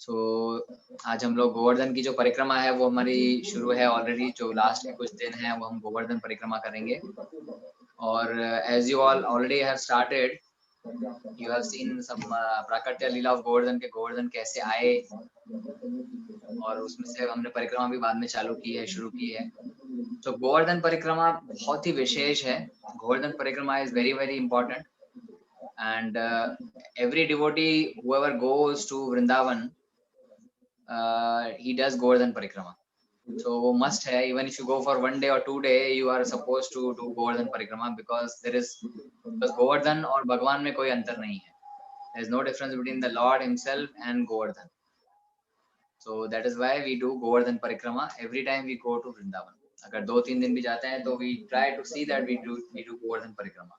सो आज हम लोग गोवर्धन की जो परिक्रमा है वो हमारी शुरू है ऑलरेडी। जो लास्ट के कुछ दिन हैं वो हम गोवर्धन परिक्रमा करेंगे। और as you all already have started, you have seen some prakatya leela of Govardhan के गोवर्धन कैसे आए, और उसमें से हमने परिक्रमा भी बाद में चालू की है, शुरू की है। तो गोवर्धन परिक्रमा बहुत ही विशेष है। गोवर्धन परिक्रमा is very very important, and every devotee whoever goes to Vrindavan, he does Govardhan Parikrama. So वो must है, even if you go for 1 day or 2 day, you are supposed to do Govardhan Parikrama, because Govardhan और भगवान में कोई अंतर नहीं है. There is no difference between the Lord himself and Govardhan. So that is why we do Govardhan Parikrama every time we go to Vrindavan. अगर 2-3 दिन भी जाते हैं तो we try to see that we do Govardhan Parikrama.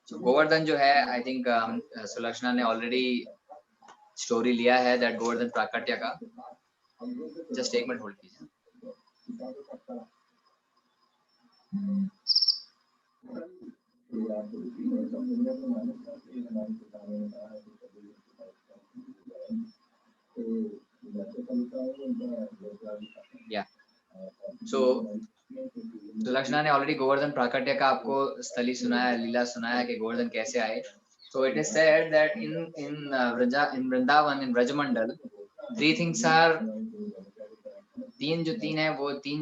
So Govardhan जो है, I think Sulakshana ने already story लिया है दैट गोवर्धन प्राकट्य का. जस्ट एक मिनट होल्ड कीजिए. या सो सुलक्षणा ने ऑलरेडी गोवर्धन प्राकट्य का आपको स्थली सुनाया, लीला सुनाया कि गोवर्धन कैसे आए. So it is said that in Vrindavan, in Brajmandal, three things are, तीन जो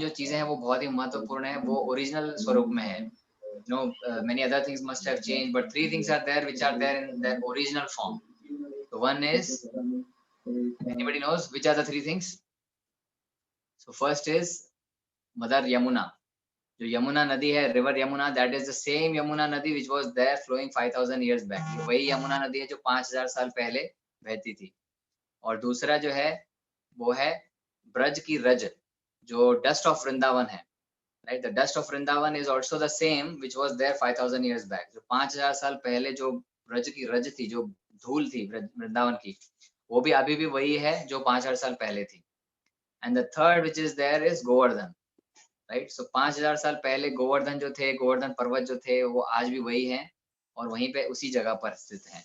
चीजें हैं वो बहुत ही महत्वपूर्ण है. वो ओरिजिनल स्वरूप में है. You know, many other things must have changed, but three things are there which are there in their original form. So one is, anybody knows which are the three things? So first is Mother Yamuna. जो यमुना नदी है, river Yamuna, that is the same Yamuna नदी which was there flowing 5000 years back. ये वही यमुना नदी है जो 5000 साल पहले बहती थी. और दूसरा जो है वो है ब्रज की रज, जो डस्ट ऑफ वृंदावन है. Right, the dust of Vrindavan is also the same which was there 5000 years back. जो 5000 साल पहले जो ब्रज की रज थी, जो धूल थी वृंदावन की, वो भी अभी भी वही है जो 5000 साल पहले थी. And the third which is there is Govardhan. Right, so 5000 साल पहले गोवर्धन जो थे, गोवर्धन पर्वत जो थे, वो आज भी वही है और वहीं पे उसी जगह पर स्थित है.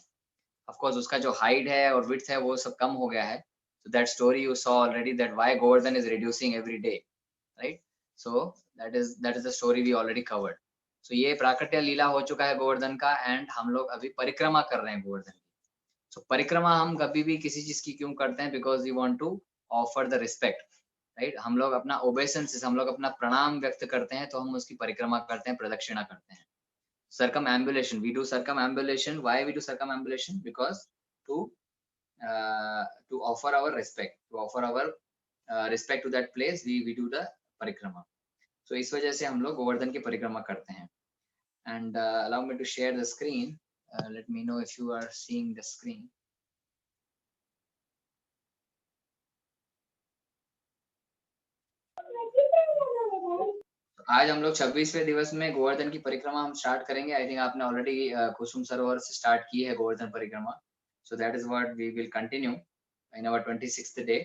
ऑफ कोर्स उसका जो हाइट है और विड्थ है वो सब कम हो गया है. So that story you saw already, that why Govardhan is reducing every day. Right, so that is the story we already covered. So ये प्राकट्य लीला हो चुका है गोवर्धन का, एंड हम लोग अभी परिक्रमा कर रहे हैं गोवर्धन की. सो परिक्रमा हम कभी भी किसी चीज की क्यों करते हैं? Because we want to offer the respect. Right, हम लोग अपना ओबेसेंस, हम लोग अपना प्रणाम व्यक्त करते हैं, तो हम उसकी परिक्रमा करते हैं, प्रदक्षिणा करते हैं. circumambulation, we do circumambulation. Why we do circumambulation? Because to offer our respect, to offer our respect to that place, we do the parikrama. So इस वजह से हम लोग गोवर्धन की परिक्रमा करते हैं. And allow me to share the screen. Let me know if you are seeing the screen. आज हम लोग 26वें दिवस में गोवर्धन की परिक्रमा हम स्टार्ट करेंगे. आई थिंक आपने ऑलरेडी कुसुम सरोवर से स्टार्ट की है गोवर्धन परिक्रमा. So that is what we will continue in our 26th day.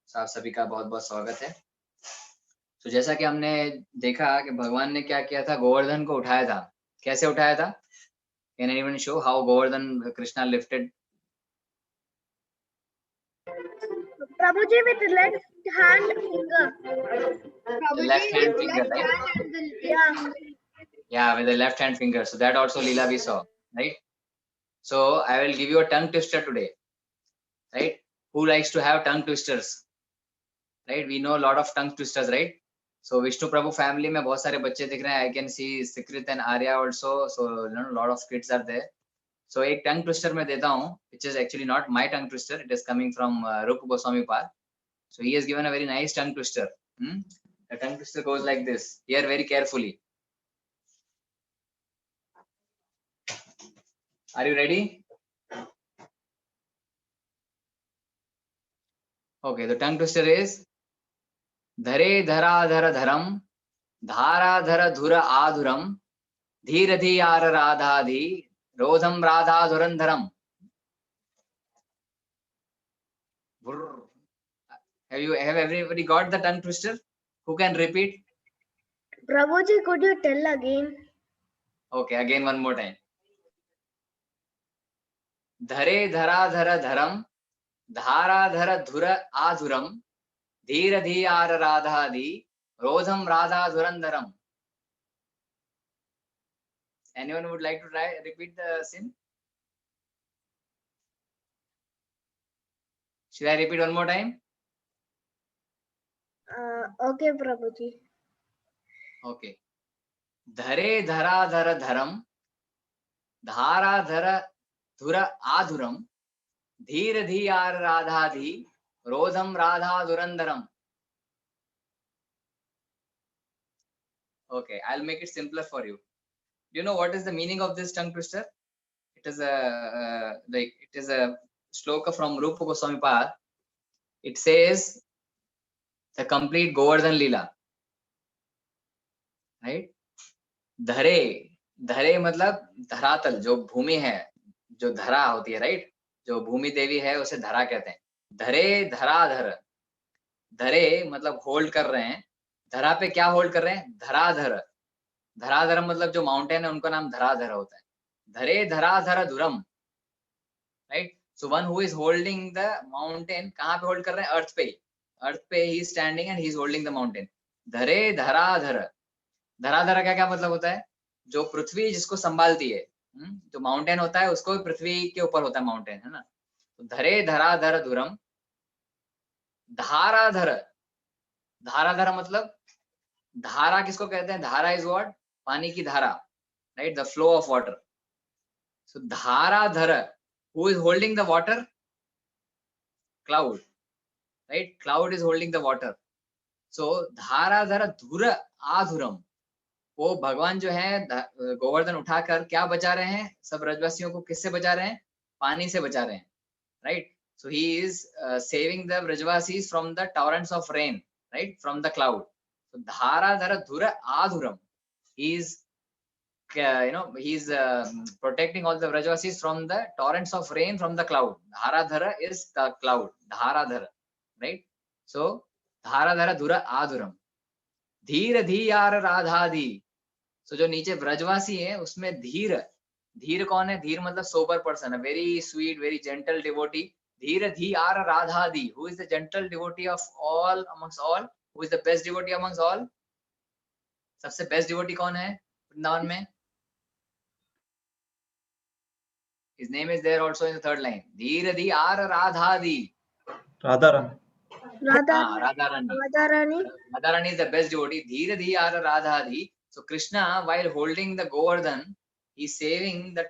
So आप सभी का बहुत बहुत स्वागत है. तो जैसा कि हमने देखा कि भगवान ने क्या किया था, गोवर्धन को उठाया था. कैसे उठाया था? Can anyone show how Govardhan Krishna lifted? Prabhu ji, with left hand finger. The left hand finger, right? Yeah, with the left hand finger. So that also Leela we saw, right? So I will give you a tongue twister today, right? Who likes to have tongue twisters? Right, we know a lot of tongue twisters, right? So Vishnu Prabhu family में बहुत सारे बच्चे दिख रहे हैं. I can see Sikrit and Arya also. So you know, a lot of kids are there. So एक tongue twister मैं देता हूँ, which is actually not my tongue twister. It is coming from Rupa Goswami Par. So he has given a very nice tongue twister. The tongue twister goes like this. Hear very carefully. Are you ready? Okay, the tongue twister is धरे धराधर धरम धाराधर धुर आधुरम धीरधि आर राधाधि रोधम राधा धुरंधरम. Have everybody got the tongue twister? Who can repeat? Prabhuji, could you tell again? Okay, again one more time. धरे धराधर धरम धाराधर धुर आधुरम धीर धीयार राधादि रोधम Radha धुरंधरम. Anyone would like to try repeat the sin? Should I repeat one more time? Okay, Prabhuji. Okay. धरे धराधर धरम धाराधर धुर आधुरम धीर धीयार राधाधि रोधम Radha धुरंधरम. Okay, I'll make it simpler for you. Do you know what is the meaning of this tongue twister? It is a shloka from Rupa Goswami Pad. It says the complete Govardhan Leela, right? धरे धरे मतलब धरातल, जो भूमि है, जो धरा होती है, राइट? जो भूमि देवी है उसे धरा कहते हैं. धरे धराधर, धरे मतलब होल्ड कर रहे हैं, धरा पे क्या होल्ड कर रहे हैं? धराधर. धराधर मतलब जो माउंटेन है उनका नाम धराधर होता है. धरे धराधर धुरम, right? So one who is holding the mountain, कहाँ पे होल्ड कर रहे हैं? अर्थ पे. अर्थ पे ही standing and he is holding the mountain. धरे धराधर, धराधर का क्या मतलब होता है? जो पृथ्वी जिसको संभालती है. जो माउंटेन होता है उसको पृथ्वी के ऊपर होता है माउंटेन, है ना? तो धरे धराधर धुरम. धाराधर, धाराधर मतलब धारा किसको कहते हैं? धारा इज व्हाट? पानी की धारा, right? The flow of water. So धाराधर, who is holding the water? Cloud, right? Cloud is holding the water. So धाराधर धुर आधुरम, वो भगवान जो है गोवर्धन उठाकर क्या बचा रहे हैं? सब ब्रजवासियों को किससे बचा रहे हैं? पानी से बचा रहे हैं, right? So he is saving the Brajvasis from the torrents of rain, right? From the cloud. So धाराधर धुर आधुरम, he is he is protecting all the Vrajavasis from the torrents of rain from the cloud. Dharadhara is the cloud, Dharadhara, right? So Dharadhara dhura adhuram. धीर धीयार राधादि. So जो नीचे ब्रजवासी है उसमें धीर, धीर कौन है? धीर मतलब sober person, a very sweet, very gentle devotee. धीर धीयार राधादि, who is the gentle devotee of all amongst all? Who is the best devotee amongst all? सबसे बेस्ट डिवोटी कौन है वृंदावन में? His name is there also in the third line. धीर धीयार राधादि. Radharani. Radharani is the best devotee. धीर धीयार राधादि. So Krishna, while holding the Govardhan, he's saving the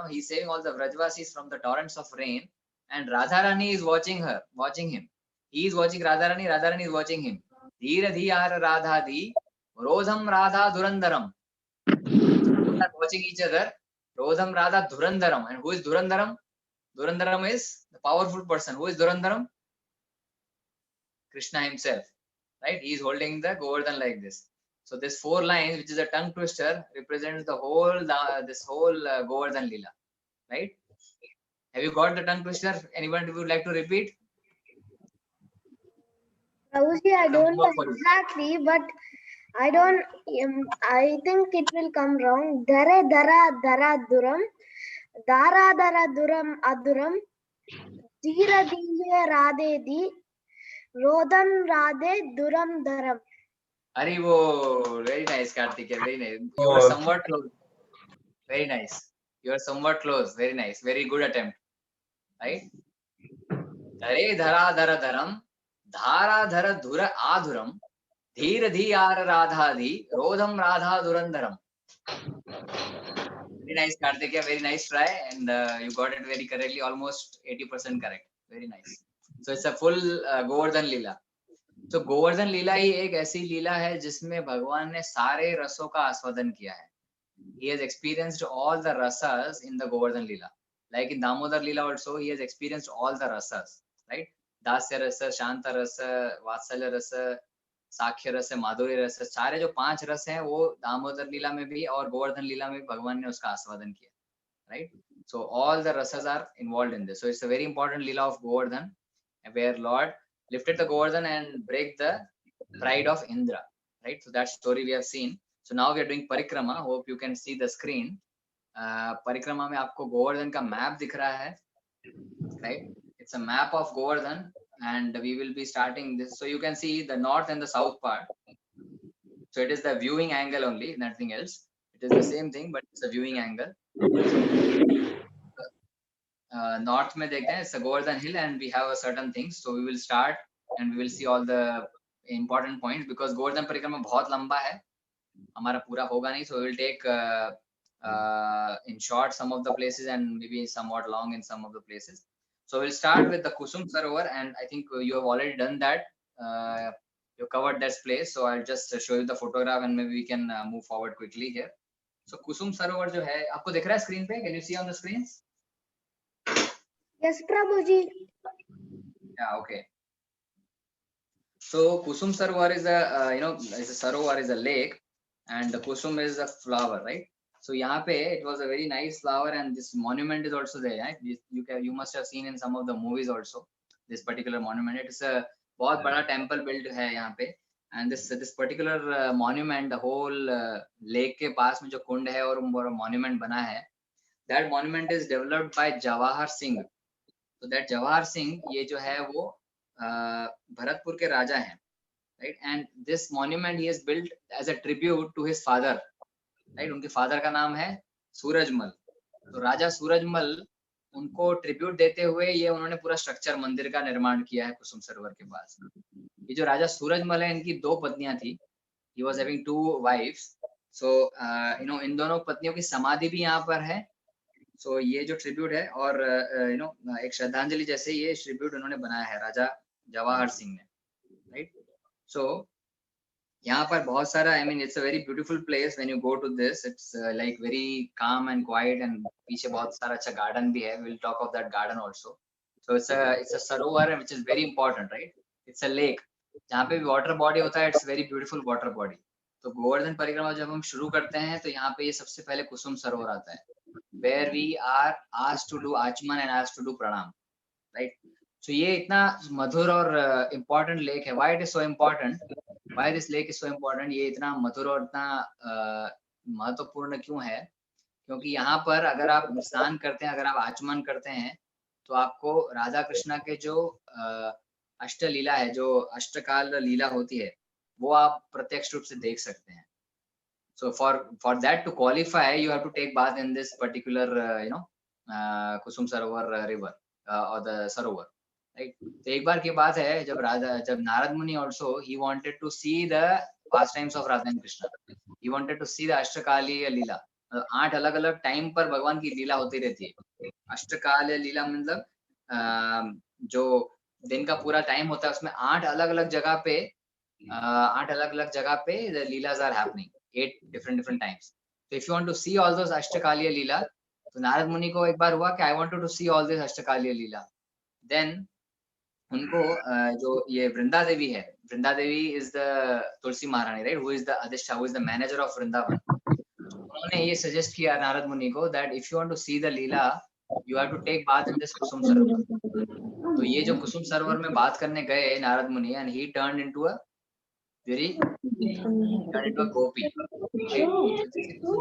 he's saving all the Vrajavasis from the torrents of rain, and Radharani is watching him. He is watching Radharani, Radharani is watching him. धीर धीयार राधादि Rodham Radha Dhurandaram. Both are watching each other. Rodham Radha Dhurandaram. And who is Dhurandaram? Dhurandaram is the powerful person. Who is Dhurandaram? Krishna himself, right? He is holding the Govardhan like this. So this 4 lines, which is a tongue twister, represents the whole this whole Govardhan Leela, right? Have you got the tongue twister? Anyone would like to repeat? Prabhuji, I don't know exactly, but I don't. I think it will come wrong. Dhare dhara dhara duram, dhara dhara duram aduram, dhira dhiye radhe di, rodham radhe duram dharam. Haribol, very nice, Karthikeya, very nice. You are somewhat close. Very nice. You are somewhat close. Very nice. Very good attempt. Right? Dhare dhara dhara dharam, dhara dhara dhura adhuram, धीर धीयार राधादि रोधम Radha धुरंधरम. Very nice, Karthikeya. Very nice try, and you got it very correctly, almost 80% correct. Very nice. So it's a full Govardhan Leela. So Govardhan Leela ही एक ऐसी लीला है जिसमें भगवान ने सारे रसों का आस्वादन किया है. He has experienced all the rasas in the Govardhan Leela. Like in Damodar Leela also, he has experienced all the rasas, right? Dasya rasa, Shanta rasa, Vatsalya rasa, साख्य रस है, माधुर्य रस है, सारे जो 5 रस हैं वो दामोदर लीला में भी और गोवर्धन लीला में भी भगवान ने उसका आस्वादन किया, right? So all the rasas are involved in this. So it's a very important leela of Govardhan, where lord lifted the Govardhan and break the pride of Indra, right? So that story we have seen. So now we are doing Parikrama. Hope you can see the screen. Parikrama में आपको गोवर्धन का map दिख रहा है, right? it's a map of Govardhan, and we will be starting this. So you can see the north and the south part. So it is the viewing angle only, nothing else. It is the same thing, but it's a viewing angle. North में देखते हैं, it's a Govardhan hill, and we have a certain things. So we will start and we will see all the important points, because Govardhan परिक्रमा बहुत लंबा है, हमारा पूरा होगा नहीं. So we will take in short some of the places and maybe somewhat long in some of the places. So we'll start with the Kusum Sarovar, and I think you have already done that. You covered that place, so I'll just show you the photograph and maybe we can move forward quickly here. So Kusum Sarovar जो है, आपको दिख रहा है screen पे? Can you see on the screens? Yes, Prabhuji. Yeah, okay. So Kusum Sarovar is a is a Sarovar is a lake, and the Kusum is a flower, right? So यहाँ पे it was a very nice flower, and this monument is also there. Right? You must have seen in some of the movies also this particular monument. It is a बहुत बड़ा temple built है यहाँ पे, and this particular monument, the whole lake के पास में जो कुंड है और monument बना है, that monument is developed by Jawahar Singh. So that Jawahar Singh, ये जो है वो भरतपुर के राजा हैं, right? And this monument he has built as a tribute to his father, right? उनके father का नाम है सूरजमल. तो राजा सूरजमल, उनको ट्रिब्यूट देते हुए ये उन्होंने पूरा स्ट्रक्चर मंदिर का निर्माण किया है कुसुम सरोवर के पास. ये जो राजा सूरजमल है, इनकी 2 पत्नियां थी. He was having 2 wives. So इन दोनों पत्नियों की समाधि भी यहाँ पर है. So ये जो ट्रिब्यूट है, और एक श्रद्धांजलि जैसे ये ट्रिब्यूट उन्होंने बनाया है राजा जवाहर सिंह ने, राइट? सो यहाँ पर बहुत सारा, I mean it's a very beautiful place when you go to this. It's like very calm and quiet, and पीछे बहुत सारा अच्छा garden भी है. We'll talk of that garden also. So it's a sarovar, which is very important, right? It's a lake. जहाँ पे भी water body होता है, it's very beautiful water body. तो गोवर्धन परिक्रमा जब हम शुरू करते हैं, तो यहाँ पे ये सबसे पहले कुसुम सरोवर आता है, where we are asked to do आचमन and asked to do pranam, right? So ये इतना मधुर और important lake है. Why it is so important? Why this lake is so important? ये इतना मधुर और इतना महत्वपूर्ण क्यों है? क्योंकि यहाँ पर अगर आप स्नान करते हैं, अगर आप आचमन करते हैं, तो आपको राधा कृष्णा के जो अष्ट लीला है, जो अष्टकाल लीला होती है, वो आप प्रत्यक्ष रूप से देख सकते हैं. So for that to qualify, you have to take bath in this particular Kusum Sarovar river or the Sarovar, right? तो एक बार की बात है, जब नारद मुनि also he wanted to see the pastimes of Radha and Krishna. He wanted to see the अष्टकालीय लीला. 8 अलग-अलग time पर भगवान की लीला होती रहती है. अष्टकालीय लीला मतलब जो दिन का पूरा टाइम होता है, उसमें 8 अलग-अलग जगह पे the leelas are happening. 8 different times. So if you want to see all those Ashtakaliya Leela, तो नारद मुनि को एक बार हुआ कि I wanted to see all this Ashtakaliya Leela. Then उनको जो ये वृंदा देवी है, वृंदा देवी is the तुलसी महारानी, right? Who is the Adishta, who is the manager of Vrindavan. उन्होंने ये suggest किया नारद मुनि को that if you want to see the Leela, you have to take bath in this Kusum Sarovar. तो ये जो कुसुम सरोवर में बात करने गए नारद मुनि, and he turned into a गोपी.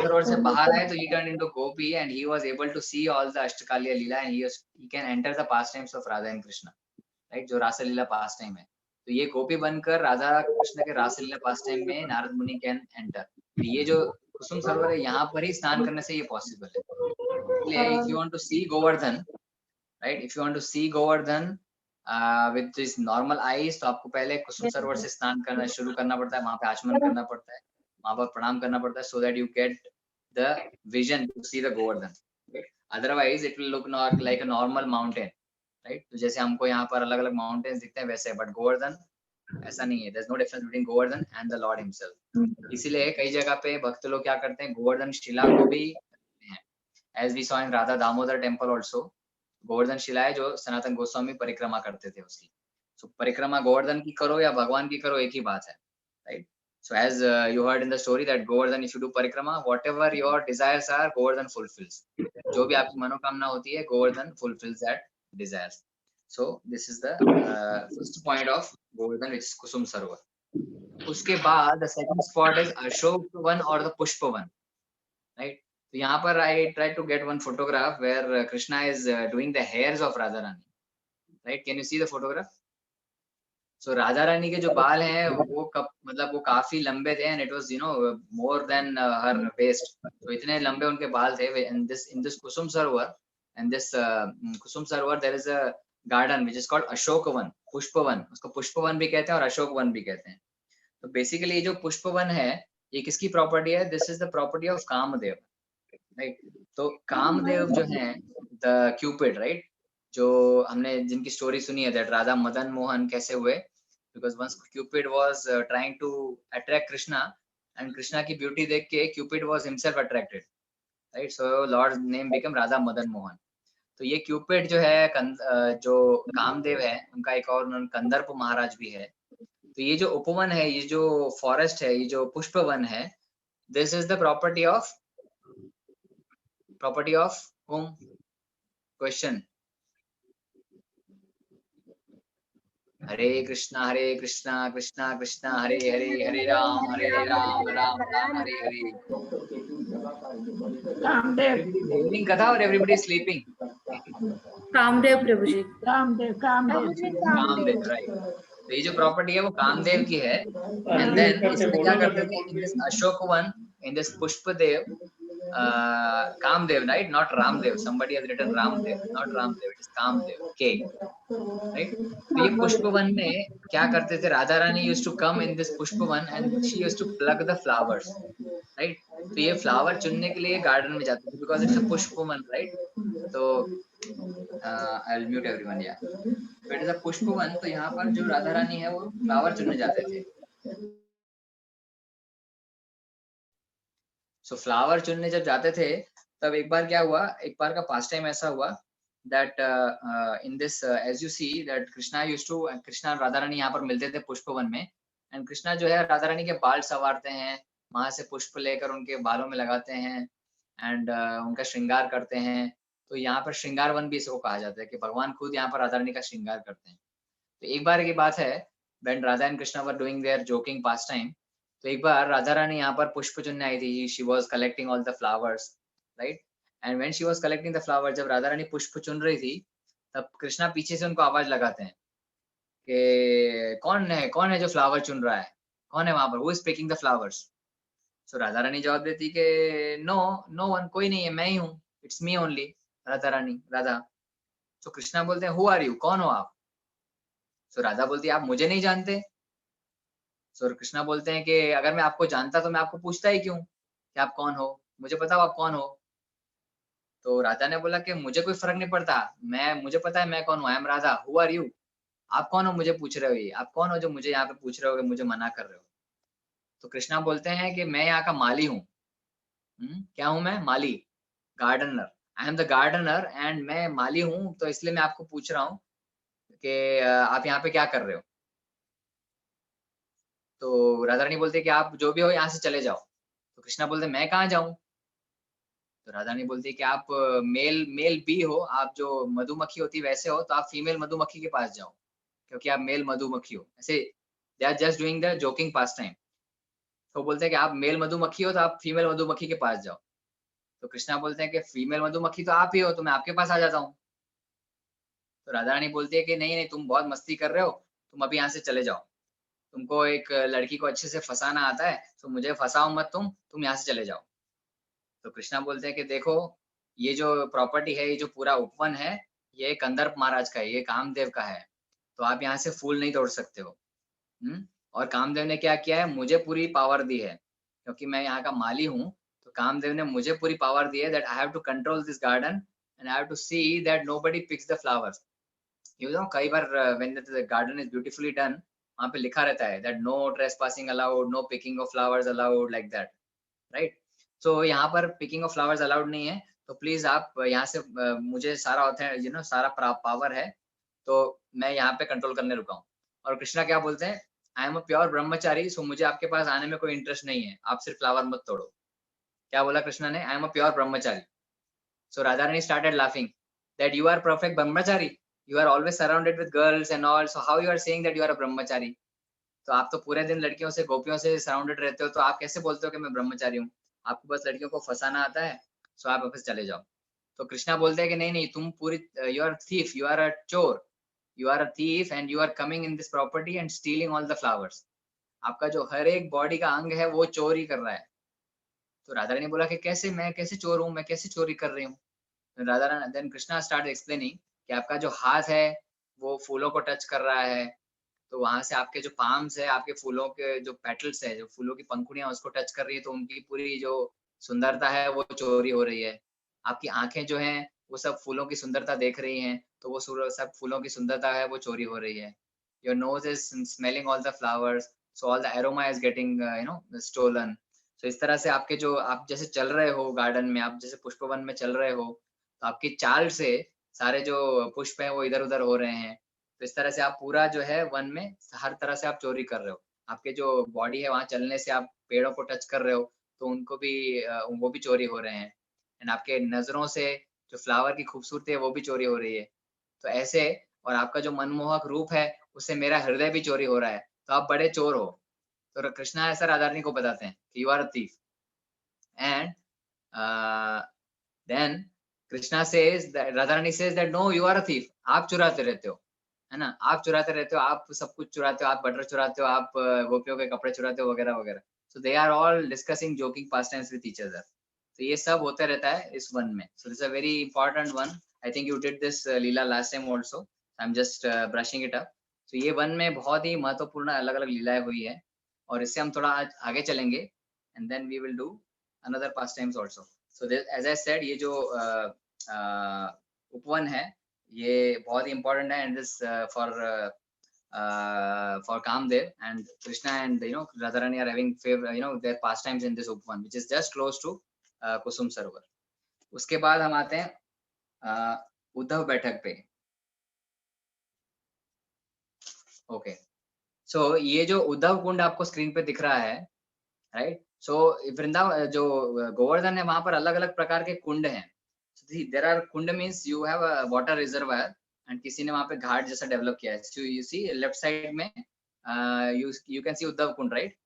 सरोवर से बाहर आए तो he turned into Gopi, and he was able to see all the अष्टकालीय Leela, and he can enter the pastimes of Radha and Krishna, right? जो रासलीला पास्टाइम है, तो ये गोपी बनकर राधा कृष्ण के रासलीला पास्टाइम में नारद मुनि कैन एंटर. तो ये जो कुसुम सरोवर है, यहाँ पर ही स्नान करने से ये पॉसिबल है. इसलिए if you want to see Govardhan, right? If you want to see Govardhan with this normal eyes, तो आपको पहले कुसुम सरोवर से स्नान करना शुरू करना पड़ता है, वहाँ पे आचमन करना पड़ता है, वहाँ पर प्रणाम करना पड़ता है, so that you get the vision to see the Govardhan. Okay? Otherwise it will look not like a normal mountain, right? तो जैसे हमको यहाँ पर अलग-अलग mountains दिखते हैं वैसे, but Govardhan ऐसा नहीं है. There's no difference between Govardhan and the Lord himself. इसीलिए कई जगह पे भक्त लोग क्या करते हैं, गोवर्धन शिला को भी, as we saw in Radha Damodar temple also, Govardhan शिला है जो सनातन गोस्वामी परिक्रमा करते थे उसकी. So परिक्रमा गोवर्धन की करो या भगवान की करो, एक ही बात है, right? So as you heard in the story that Govardhan, if you do parikrama, whatever your desires are, Govardhan fulfills. जो भी आपकी मनोकामना होती है, Govardhan fulfills that desires. So this is the first point of Govardhan, which is Kusum Sarovar. उसके बाद the second spot is Ashok Van or the Pushpa Van, right? तो यहाँ पर I tried to get one photograph where Krishna is doing the hairs of Radharani. Right, can you see the photograph? So Radha Rani के जो बाल हैं वो मतलब वो काफी लंबे थे, and it was more than her waist. तो इतने लंबे उनके बाल थे। In this Kusum Sarovar, and this Kusum Sarovar there is a garden which is called Ashokvan, Pushpavan. उसको पुष्पवन भी कहते हैं और अशोकवन भी कहते हैं। तो बेसिकली ये जो पुष्पवन है, ये किसकी प्रॉपर्टी है? This is the property of Kamdev, right. तो कामदेव जो है, द क्यूपिड, राइट, जो हमने जिनकी स्टोरी सुनी है, दैट राधा मदन मोहन कैसे हुए, because once cupid was trying to attract Krishna, and Krishna की ब्यूटी देख के cupid was himself attracted, right. So lord name become Radha Madan Mohan. तो ये क्यूपिड जो है जो कामदेव है, उनका एक और कंदर्प महाराज भी है। तो ये जो उपवन है, ये जो फॉरेस्ट है, ये जो पुष्पवन है, this is the property of whom? Question. Hare Krishna Krishna Krishna Hare Hare, Hare Ram Ram Ram Hare Hare. Evening कथा और एवरीबॉडी स्लीपिंग? कामदेव प्रभु जी। कामदेव, राइट। तो ये जो प्रॉपर्टी है वो कामदेव की है। एंड देन इसमें क्या करते थे, in this Ashokvan, in this Pushpadev, Kamdev, right? Not Ramdev. Somebody has written Ramdev, not Ramdev. It is Kamdev. K, right? तो ये पुष्पवन में क्या करते थे? Radha Rani used to come in this Pushpavan and she used to pluck the flowers, right? तो ये flower चुनने के लिए गार्डन में जाते थे, because it's a Pushpavan, right? तो I'll mute everyone, yeah. So it is a Pushpavan, तो यहाँ पर जो राधा रानी है वो फ्लावर चुनने जाते थे। सो फ्लावर चुनने जब जाते थे, तब एक बार क्या हुआ, एक बार का पास टाइम ऐसा हुआ that in this age you see that Krishna और राधा रानी यहाँ पर मिलते थे पुष्पवन में। एंड कृष्णा जो है राधा रानी के बाल संवारते हैं, वहां से पुष्प लेकर उनके बालों में लगाते हैं, एंड उनका श्रृंगार करते हैं। तो यहाँ पर श्रृंगार वन भी इसको कहा जाता है कि भगवान खुद यहाँ पर राधा रानी का श्रृंगार करते हैं। तो एक बार की बात है, when Radha and Krishna were doing their joking pastime, तो एक बार राधा रानी यहाँ पर पुष्प चुनने आई थी। She was collecting all the flowers, right. And when she was collecting the flower, जब राधा रानी पुष्प चुन रही थी, तब कृष्णा पीछे से उनको आवाज लगाते हैं कि कौन है जो फ्लावर चुन रहा है, कौन है वहां पर, who is picking the flowers. So Radha Rani जवाब देती कि नो नो वन, कोई नहीं है, मैं ही हूँ, इट्स मी ओनली, राधा। तो कृष्णा बोलते हैं हु आर यू, कौन हो आप? सो राधा बोलती है आप मुझे नहीं जानते। सो कृष्णा बोलते हैं कि अगर मैं आपको जानता तो मैं आपको पूछता ही क्यों कि आप कौन हो, मुझे बताओ आप कौन हो। तो राधा ने बोला कि मुझे कोई फर्क नहीं पड़ता, मुझे पता है मैं कौन हूँ, I am Radha, who are you? आप कौन हो मुझे पूछ रहे हो, ये आप कौन हो जो मुझे यहाँ पे पूछ रहे हो कि मुझे मना कर रहे हो? तो कृष्णा बोलते हैं कि मैं यहाँ का माली हूँ। क्या हूँ मैं? माली, gardener. I am the gardener and मैं माली हूँ, तो इसलिए मैं आपको पूछ रहा हूँ कि आप यहाँ पे क्या कर रहे हो। तो राधा रानी बोलते हैं कि आप जो भी हो यहाँ से चले जाओ। तो कृष्णा बोलते हैं मैं कहाँ जाऊँ? तो राधा रानी बोलती है कि आप मेल बी हो, आप जो मधुमक्खी होती है वैसे हो, तो आप फीमेल मधुमक्खी के पास जाओ, क्योंकि आप मेल मधुमक्खी हो। ऐसे they are just doing the joking pastime. तो बोलते हैं कि आप मेल मधुमक्खी हो तो आप फीमेल मधुमक्खी के पास जाओ। तो कृष्णा बोलते हैं कि फीमेल मधुमक्खी तो आप ही हो, तो मैं आपके पास आ जाता हूँ। तो राधा रानी बोलती है कि नहीं नहीं, तुम बहुत मस्ती कर रहे हो, तुम अभी यहाँ से चले जाओ। तुमको एक लड़की को अच्छे से फंसाना आता है, तो मुझे फंसाओ मत, तुम यहाँ से चले जाओ। तो कृष्णा बोलते हैं कि देखो, ये जो प्रॉपर्टी है, ये जो पूरा उपवन है, ये कंदर्प महाराज का है, ये कामदेव का है। तो आप यहाँ से फूल नहीं तोड़ सकते हो। और कामदेव ने क्या किया है, मुझे पूरी पावर दी है, क्योंकि मैं यहाँ का माली हूँ। तो कामदेव ने मुझे पूरी पावर दी है that I have to control this garden and I have to see that nobody picks the flowers. कई बार when the garden is beautifully done, वहाँ पे लिखा रहता है that no trespassing allowed, no picking of flowers allowed, like that, right. So यहाँ पर picking of flowers allowed नहीं है। तो प्लीज आप यहाँ से मुझे सारा सारा पावर है, तो मैं यहाँ पे कंट्रोल करने रुका हूँ। और कृष्णा क्या बोलते हैं, I am a pure brahmachari, सो मुझे आपके पास आने में कोई इंटरेस्ट नहीं है, आप सिर्फ फ्लावर मत तोड़ो। क्या बोला कृष्णा ने, I am a pure brahmachari. So Radha Rani started laughing that you are perfect brahmachari, you are always surrounded with girls and all, so how you are saying that you are a brahmachari? तो आप तो पूरे दिन लड़कियों से, गोपियों से सराउंडेड रहते हो, तो आप कैसे बोलते हो कि मैं ब्रह्मचारी हूँ? आपको बस लड़कियों को फंसाना आता है, सो आप वापस चले जाओ। तो कृष्णा बोलते हैं कि नहीं नहीं, तुम पूरी, you are thief, you are a chor, you are a thief and you are coming in this property and stealing all the flowers. आपका जो हर एक बॉडी का अंग है वो चोरी कर रहा है. तो राधा रानी बोला कि कैसे, मैं कैसे चोर हूँ, मैं कैसे चोरी कर रही हूँ. Radha Rani, then Krishna start explaining कि आपका जो हाथ है वो फूलों को टच कर रहा है, तो वहां से आपके जो पाम्स है, आपके फूलों के जो पेटल्स है, जो फूलों की पंखुड़ियां उसको टच कर रही है, तो उनकी पूरी जो सुंदरता है वो चोरी हो रही है. आपकी आंखें जो हैं वो सब फूलों की सुंदरता देख रही हैं, तो वो सब फूलों की सुंदरता है वो चोरी हो रही है. Your nose is smelling all the flowers, so all the aroma is getting stolen. तो इस तरह से आपके जो, आप जैसे चल रहे हो गार्डन में, आप जैसे पुष्पवन में चल रहे हो, तो आपकी चाल से सारे जो पुष्प हैं वो इधर उधर हो रहे हैं. तो इस तरह से आप पूरा जो है वन में हर तरह से आप चोरी कर रहे हो. आपके जो बॉडी है वहां चलने से आप पेड़ों को टच कर रहे हो, तो उनको भी वो भी चोरी हो रहे हैं. एंड आपके नजरों से जो फ्लावर की खूबसूरती है वो भी चोरी हो रही है. तो ऐसे, और आपका जो मनमोहक रूप है उससे मेरा हृदय भी चोरी हो रहा है, तो आप बड़े चोर हो. तो कृष्णा ऐसा राधा रानी को बताते हैं कि you are a thief. And then Krishna says, Radha Rani says that no you are a thief, आप चुराते रहते हो, है ना, आप चुराते रहते हो, आप सब कुछ चुराते हो, आप बटर चुराते हो, आप गोपियों के कपड़े चुराते हो, वगैरह वगैरह. So they are all discussing joking past times with each other. तो ये सब होते रहता है इस वन में. So this a very important one. I think you did this leela last time also. I am just brushing it up. तो ये वन में बहुत ही महत्वपूर्ण अलग अलग लीलाएं हुई है, और इससे हम थोड़ा आज आगे चलेंगे, and then we will do another pastimes also. So as I said, ये जो उपवन है ये बहुत ही इंपॉर्टेंट है, and this for Kamdev and Krishna and Radha Rani are having their pastimes in this Upvan, which is just close to Kusum Sarovar. उसके बाद हम आते हैं उद्धव बैठक पे. ओके, सो ये जो उद्धव कुंड आपको स्क्रीन पे दिख रहा है, राइट. सो वृंदावन जो गोवर्धन है वहां पर अलग अलग प्रकार के कुंड हैं. There are kund means you have a water reservoir, and किसी ने वहां पे घाट जैसा डेवलप किया है. So you see left side में you can see Uddhav Kund, right.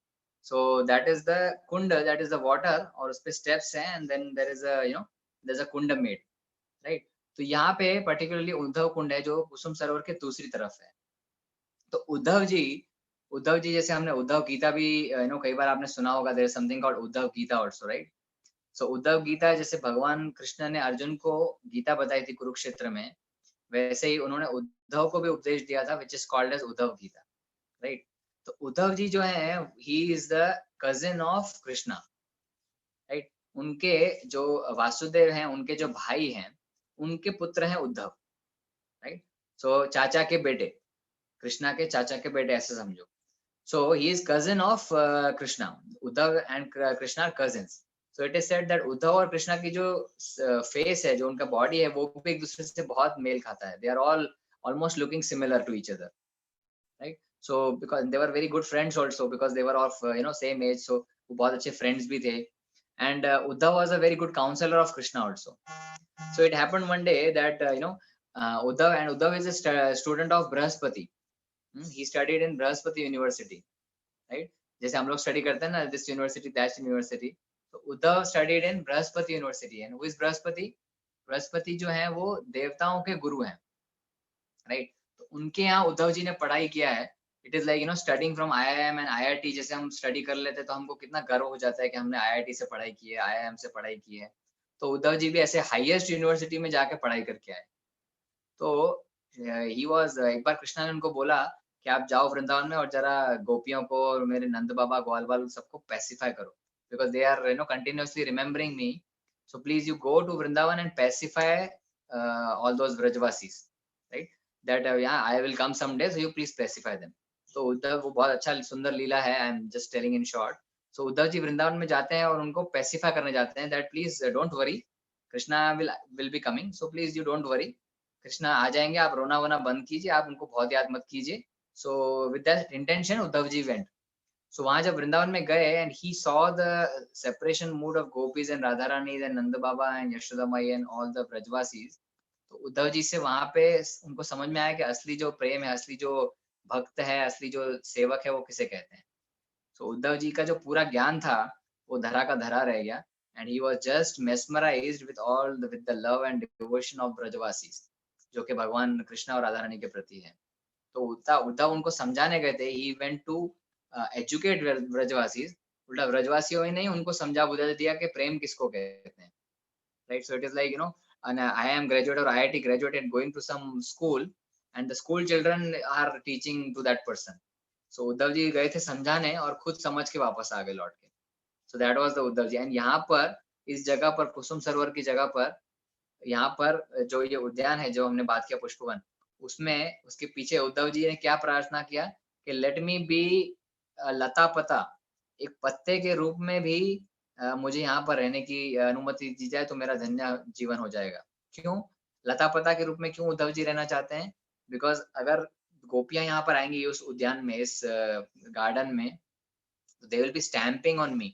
So that is the kund, that is the water, और उस पे steps हैं, and then there is a there's a kund made, right. तो यहाँ पे particularly उद्धव कुंड है जो कुसुम सरोवर के दूसरी तरफ है. तो उद्धव जी जैसे हमने उद्धव गीता भी कई बार आपने सुना होगा, there is something called Uddhav Gita also, right. So Uddhav Gita, जैसे भगवान कृष्ण ने अर्जुन को गीता बताई थी कुरुक्षेत्र में, वैसे ही उन्होंने उद्धव को भी उपदेश दिया था, which is called as Uddhav Gita, right. तो उद्धव जी जो है, he is the cousin of Krishna, right. उनके जो वासुदेव हैं, उनके जो भाई हैं, उनके पुत्र हैं उद्धव, राइट. सो चाचा के बेटे, कृष्णा के चाचा के बेटे, ऐसे समझो. So he is cousin of Krishna. Uddhav and Krishna are cousins. So it is said that Uddhav और कृष्णा की जो फेस है, जो उनका बॉडी है, वो भी एक दूसरे से बहुत मेल खाता है. They are all almost looking similar to each other, right. So because they were very good friends also, because they were of same age, so वो बहुत अच्छे friends भी थे. And Uddhav was a very good counselor of Krishna also. So it happened one day that Uddhav is a student of Brahaspati. He studied in Brahaspati University, right. जैसे हम लोग study करते हैं ना, this university, that university. So Uddhav studied in Brahaspati University. And who is Brahaspati? Brahaspati जो है वो देवताओं के गुरु हैं, right. तो उनके यहाँ उद्धव जी ने पढ़ाई किया है. It is like studying from IIM and IIT. जैसे हम स्टडी कर लेते हैं तो हमको कितना गर्व हो जाता है कि हमने IIT से पढ़ाई की है, IIM से पढ़ाई की है. तो उद्धव जी भी ऐसे हाईएस्ट यूनिवर्सिटी में जाके पढ़ाई करके आए. तो ही वाज, एक बार कृष्णा ने उनको बोला कि आप जाओ वृंदावन में और जरा गोपियों को और मेरे नंद बाबा ग्वाल बाल सबको पैसिफाई करो, because they are continuously remembering me. So please you go to Vrindavan and pacify all those Brajavasis, right. That I will come someday, so you please pacify them. तो उद्धव, वो बहुत अच्छा सुंदर लीला है, I am just telling in short. So Uddhav ji Vrindavan में जाते हैं और उनको पैसिफाई करने जाते हैं, that please don't worry, Krishna will be coming, so please you don't worry, Krishna आ जाएंगे, आप रोना वोना बंद कीजिए, आप उनको बहुत याद मत कीजिए. So with that intention Uddhav ji went. So वहां जब वृंदावन में गए, and he saw the separation mood of gopis and Radha Rani and Nand Baba and Yashoda Mai and all the Brajavasis. तो उद्धव जी से वहां पे उनको समझ में आया कि असली जो प्रेम है, असली जो भक्त है, असली जो सेवक है, वो किसे कहते हैं. तो उद्धव जी का जो पूरा ज्ञान था वो धरा का धरा रह गया, and he was just mesmerized with all with the love and devotion of Brajavasis. जो कि भगवान कृष्ण और राधा रानी के प्रति है। तो उद्धव उनको समझाने गए थे। He went to educate Vrajavasi. उल्टा व्रजवासियों ही नहीं, उनको समझा बुझा दिया कि प्रेम किसको कहते हैं, right? So it is like an IIM graduate or IIT graduate and going to some school and the school children are teaching to that person. So Uddhav ji गए थे समझाने और खुद समझ के वापस आ गए लौट के। So that was the Uddhav ji. And यहाँ पर इस जगह पर कुसुम सरोवर की जगह पर, यहाँ पर जो ये उद्यान है जो हमने बात किया पुष्पवन, उसमें उसके पीछे उद्धव जी ने क्या प्रार्थना किया कि लेट मी बी लता पता, एक पत्ते के रूप में भी मुझे यहाँ पर रहने की अनुमति दी जाए तो मेरा धन्य जीवन हो जाएगा। क्यों लता पता के रूप में क्यों उद्धव जी रहना चाहते हैं? बिकॉज अगर गोपियां यहाँ पर आएंगी उस उद्यान में, इस गार्डन में, तो they will be stamping on me,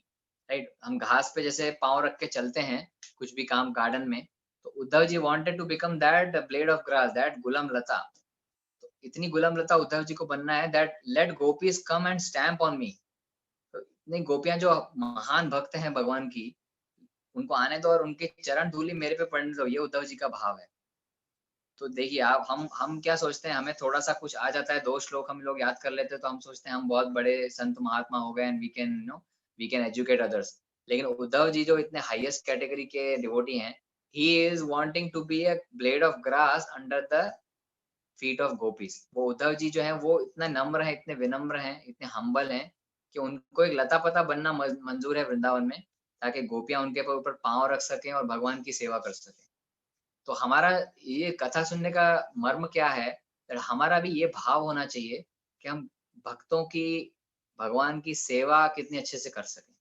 right? हम घास पे जैसे पाँव रख के चलते हैं कुछ भी काम गार्डन में, तो Uddhav ji wanted to become that blade of grass, that gulam lata. तो इतनी गुलाम लता उद्धव जी को बनना है that let gopis come and stamp on me. तो इतनी गोपियां जो महान भक्त हैं भगवान की, उनको आने दो और उनके चरण धूलि मेरे पे पड़ने दो, ये उद्धव जी का भाव है। तो देखिए आप, हम क्या सोचते हैं, हमें थोड़ा सा कुछ आ जाता है, 2 श्लोक हम लोग याद कर लेते हैं तो हम सोचते हैं हम बहुत बड़े संत महात्मा हो गए and we can educate others. लेकिन उद्धव जी जो इतने हाईएस्ट कैटेगरी के डिवोटी हैं, he is wanting to be a blade of grass under the feet of gopis. वो उद्धव जी जो है वो इतने नम्र हैं, इतने विनम्र हैं, इतने हम्बल हैं कि उनको एक लता पता बनना मंजूर है वृंदावन में, ताकि गोपियां उनके ऊपर पांव रख सकें और भगवान की सेवा कर सकें। तो हमारा ये कथा सुनने का मर्म क्या है, हमारा भी ये भाव होना चाहिए कि हम भक्तों की, भगवान की सेवा कितनी अच्छे से कर सकें।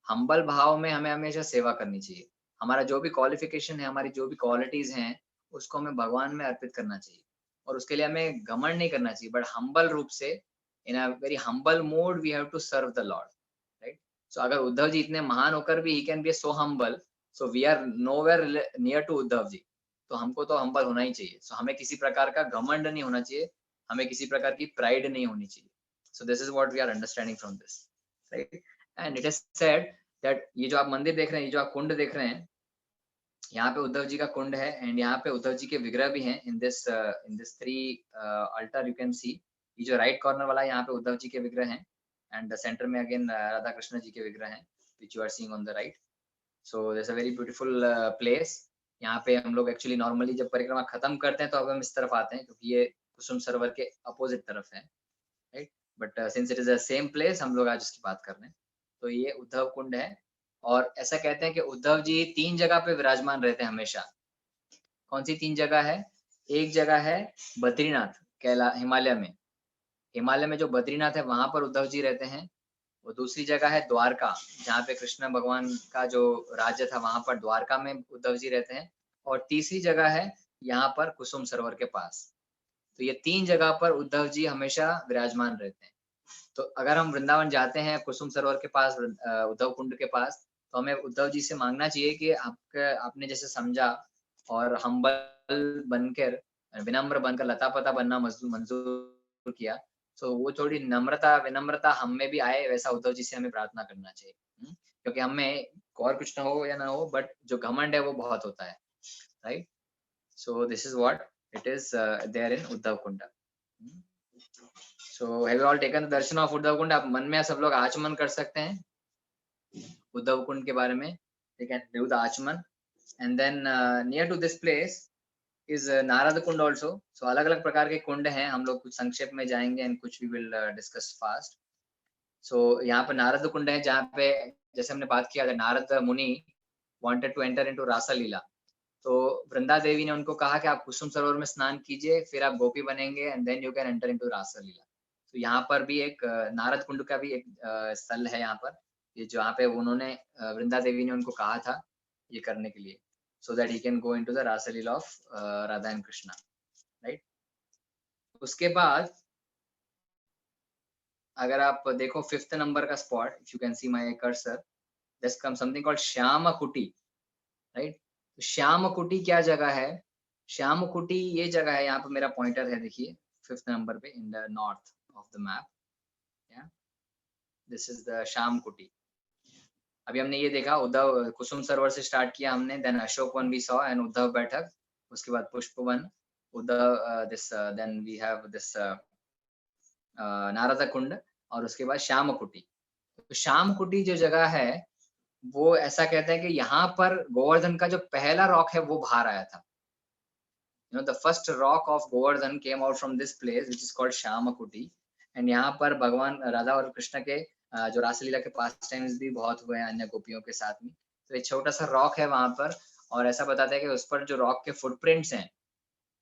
हम्बल भाव में हमें हमेशा सेवा करनी चाहिए। हमारा जो भी क्वालिफिकेशन है, हमारी जो भी क्वालिटीज हैं, उसको हमें भगवान में अर्पित करना चाहिए और उसके लिए हमें घमंड नहीं करना चाहिए, बट हम्बल रूप से, in a very humble mode we have to serve the lord, right? So अगर उद्धव जी इतने महान होकर भी he can be so humble, so we are nowhere near to Uddhav ji. तो हमको तो हम्बल होना ही चाहिए। सो हमें किसी प्रकार का घमंड नहीं होना चाहिए, हमें किसी प्रकार की प्राइड नहीं होनी चाहिए। So this is what we are understanding from this, right? And it is said that ये जो आप मंदिर देख रहे हैं, ये जो आप कुंड देख रहे हैं, यहाँ पे उद्धव जी का कुंड है एंड यहाँ पे उद्धव जी के विग्रह भी हैं। In this 3 alter you can सी, ये जो राइट कॉर्नर वाला है यहाँ पे उद्धव जी के विग्रह हैं एंड सेंटर में अगेन राधा कृष्ण जी के विग्रह हैं, which you are seeing on the right. So this a very beautiful place. यहाँ पे हम लोग एक्चुअली नॉर्मली जब परिक्रमा खत्म करते हैं तो अब हम इस तरफ आते हैं, क्योंकि ये कुसुम सरोवर के अपोजिट तरफ है, right? But since it is the same place, हम लोग आज इसकी बात कर रहे हैं। तो ये उद्धव कुंड है और ऐसा कहते हैं कि उद्धव जी 3 जगह पे विराजमान रहते हैं हमेशा। कौन सी 3 जगह है? एक जगह है बद्रीनाथ, कैला हिमालय में। हिमालय में जो बद्रीनाथ है वहां पर उद्धव जी रहते हैं। वो दूसरी जगह है द्वारका, जहाँ पे कृष्ण भगवान का जो राज्य था वहां पर द्वारका में उद्धव जी रहते हैं। और तीसरी जगह है यहाँ पर कुसुम सरोवर के पास। तो ये 3 जगह पर उद्धव जी हमेशा विराजमान रहते हैं। तो अगर हम वृंदावन जाते हैं कुसुम सरोवर के पास, उद्धव कुंड के पास, तो हमें उद्धव जी से मांगना चाहिए कि आपने जैसे समझा और हम्बल बनकर, विनम्र बनकर लता पता बनना मंजूर किया, तो वो थोड़ी नम्रता विनम्रता हम में भी आए, वैसा उद्धव जी से हमें प्रार्थना करना चाहिए। क्योंकि हमें और कुछ ना हो या ना हो, बट जो घमंड है वो बहुत होता है, right? So this is what it is there in Uddhav Kund. So have you all taken the darshan of Uddhav Kund? आप मन में सब लोग आचमन कर सकते हैं उद्धव कुंड के बारे में। You can do the आचमन and then near to this place is Narad Kund also. So अलग अलग प्रकार के कुंड हैं, हम लोग कुछ संक्षेप में जाएंगे and कुछ we will discuss fast. So यहाँ पे नारद कुंड है जहाँ पे जैसे हमने बात किया था, नारद मुनि wanted to enter into रासा लीला। तो वृंदा देवी ने उनको कहा कि आप कुसुम सरोवर में स्नान कीजिए, फिर आप गोपी बनेंगे and then you can enter into rasa leela. तो यहाँ पर भी एक नारद कुंड का भी एक स्थल है यहाँ पर, ये जहाँ पे उन्होंने वृंदा देवी ने उनको कहा था ये करने के लिए, so that he can go into the rasa leela of Radha and Krishna, right? उसके बाद अगर आप देखो 5th नंबर का spot, if you can see my cursor, there come something called Shyam Kuti, right? Shyam कुटी क्या जगह है? श्याम कुटी ये जगह है, यहाँ पे मेरा पॉइंटर है, देखिए 5th नंबर पे in the north of the map, this is the Shyam कुटी। अभी हमने ये देखा, उद्धव कुसुम सरोवर से स्टार्ट किया हमने, देन अशोक वन भी सॉ एंड उद्धव बैठक, उसके बाद Pushp Van, Uddhav, then we have this Narada Kund, और उसके बाद श्याम कुटी। तो श्याम कुटी जो जगह है वो ऐसा कहते हैं कि यहाँ पर गोवर्धन का जो पहला रॉक है वो बाहर आया था। You know, the first rock of Govardhan came out from this place which is called Shamakuti, and यहाँ पर भगवान राधा और कृष्ण के जो रासलीला के पास टाइम्स भी बहुत हुए हैं अन्य गोपियों के साथ में। तो एक छोटा सा रॉक है वहां पर, और ऐसा बताते हैं कि उस पर जो रॉक के फुटप्रिंट्स हैं,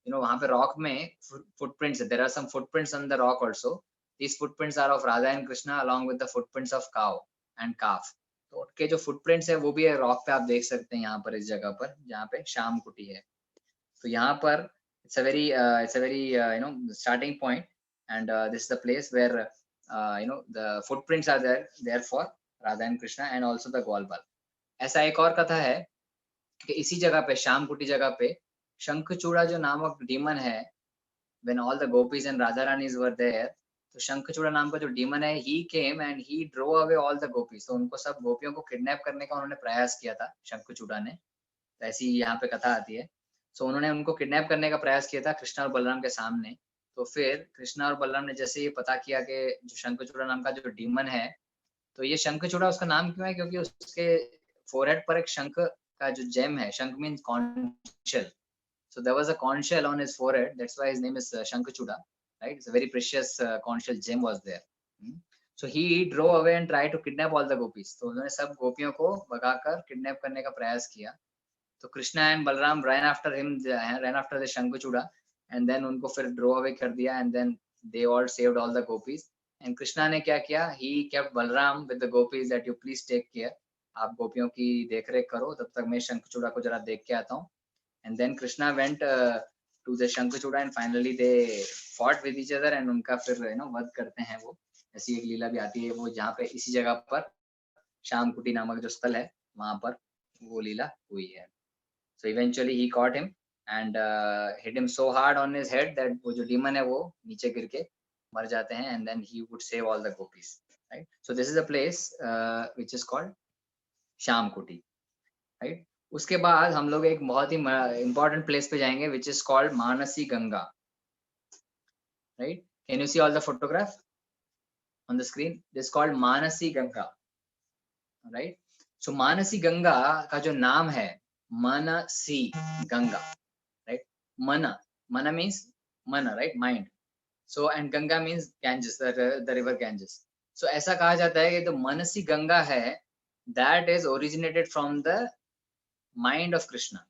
वहां पे रॉक में फुटप्रिंट्स है, there are some footprints on the rock also. These footprints are of Radha and Krishna along with the footprints of cow and calf. तो उनके जो फुटप्रिंट्स है वो भी रॉक पे आप देख सकते हैं यहाँ पर, इस जगह पर जहाँ पे श्याम कुटी है। तो यहाँ पर it's a very starting point, and this is the place where the footprints are there for Radha and Krishna and also the Gwalbal। ऐसा एक और कथा है कि इसी जगह पे, श्याम कुटी जगह पे, शंखचूड़ा जो नामक डीमन है, when all the gopis and Radha Ranis were there, तो शंखचूड़ा नाम का जो डीमन है, he came and he drove away all the gopis। तो उनको सब गोपियों को किडनैप करने का उन्होंने प्रयास किया था शंखचूड़ा ने, ऐसी यहाँ पे कथा आती है। सो उन्होंने उनको किडनैप करने का प्रयास किया था कृष्णा और बलराम के सामने। तो फिर कृष्णा और बलराम ने जैसे ये पता किया कि जो शंखचूड़ा नाम का जो डीमन है, तो ये शंखचूड़ा उसका नाम क्यों है, क्योंकि उसके फोरहेड पर एक शंख का जो जेम है, शंख means conch shell, so there was a conch shell on his forehead, that's why his name is Shankhchuda, right? It's a very precious conch shell gem was there। So he drove away and tried to kidnap all the gopis। तो उन्होंने सब गोपियों को भगाकर kidnap करने का प्रयास किया। तो Krishna and Balram ran after him, ran after the शंखचूड़ा, and then उनको फिर drove away कर दिया, and then they all saved all the gopis। and Krishna ने क्या किया, he kept Balram with the gopis that you please take care, आप गोपियों की देखरेख करो, तब तक मैं शंखचूड़ा को जरा देख के आता हूँ। and then Krishna went to the शंखचूड़ा and finally they fought with each other, and उनका फिर वध करते हैं वो। ऐसी एक लीला भी आती है वो, जहाँ पे इसी जगह पर श्याम कुटी नामक जो स्थल है वहां पर वो लीला हुई है। So eventually he caught him and hit him so hard on his head that वो जो demon है वो नीचे गिर के मर जाते हैं, and then he would save all the gopis, right? So this is a place which is called Shyam कुटी, right? उसके बाद हम लोग एक बहुत ही important place पे जाएंगे which is called Mansi Ganga, right? Can you see all the photograph on the screen? This is called Mansi Ganga, right? So Mansi Ganga का जो नाम है Manasi Ganga, right? Mana means mana, right? Mind. So and Ganga means Ganges, the river Ganges। So ऐसा कहा जाता है कि जो मनसी गंगा है, that is originated from the mind of Krishna,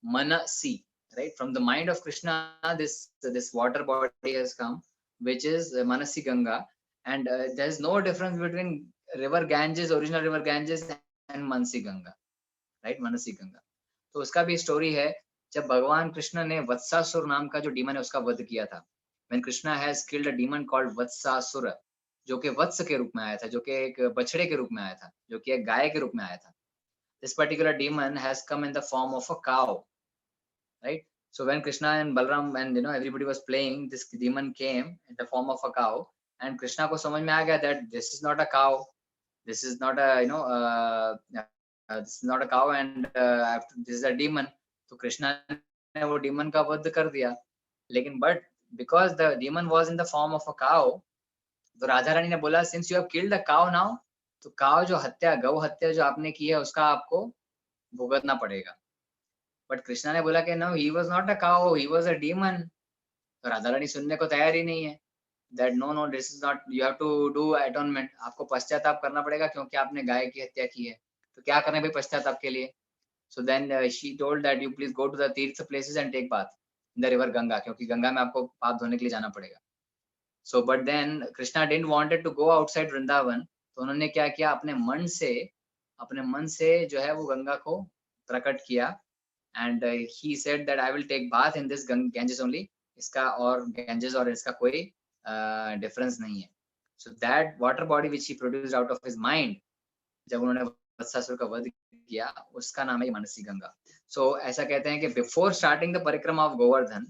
Manasi, right? From the mind of Krishna, this water body has come, which is Manasi Ganga, and there is no difference between river Ganges, original river Ganges, and Manasi Ganga, right? Manasi Ganga। तो उसका भी story है, जब भगवान कृष्ण ने वत्सासुर नाम का जो डीमन है उसका वध किया था। When Krishna has killed a demon called Vatsasura, जो कि वत्स के रूप में आया था, जो कि एक बछड़े के रूप में आया था, जो कि एक गाय के रूप में आया था। This particular demon has come in the form of a cow, right? So when Krishna and Balram and everybody was playing, this demon came in the form of a cow, and Krishna को समझ में आ गया that this is not a cow, this is not a this is not a cow, and this is a demon। तो कृष्णा ने वो demon का वध कर दिया, लेकिन but because the demon was in the form of a cow, तो राधा रानी ने बोला since you have killed the cow now, तो cow जो हत्या, गौ हत्या जो आपने की है उसका आपको भुगतना पड़ेगा। बट कृष्णा ने बोला कि no, he was not a cow, he was a demon। तो राधा रानी सुनने को तैयार ही नहीं है, that no, this is not, you have to do atonement, आपको पश्चाताप करना पड़ेगा क्योंकि आपने गाय की हत्या की है। तो क्या करें भाई पश्चाताप के लिए? So then she told that you please go to the तीर्थ places and take bath in the river Ganga, क्योंकि गंगा में आपको पाप धोने के लिए जाना पड़ेगा। So but then Krishna didn't wanted to go outside Vrindavan, तो उन्होंने क्या किया, अपने मन से जो है वो गंगा को प्रकट किया, and he said that I will take bath in this Ganges only, इसका और Ganges और इसका कोई difference नहीं है। So that water body which he produced out of his mind, जब उन्होंने वत्सासुर का वध किया, उसका नाम है मानसी गंगा। So ऐसा कहते हैं कि before starting the परिक्रमा of Govardhan,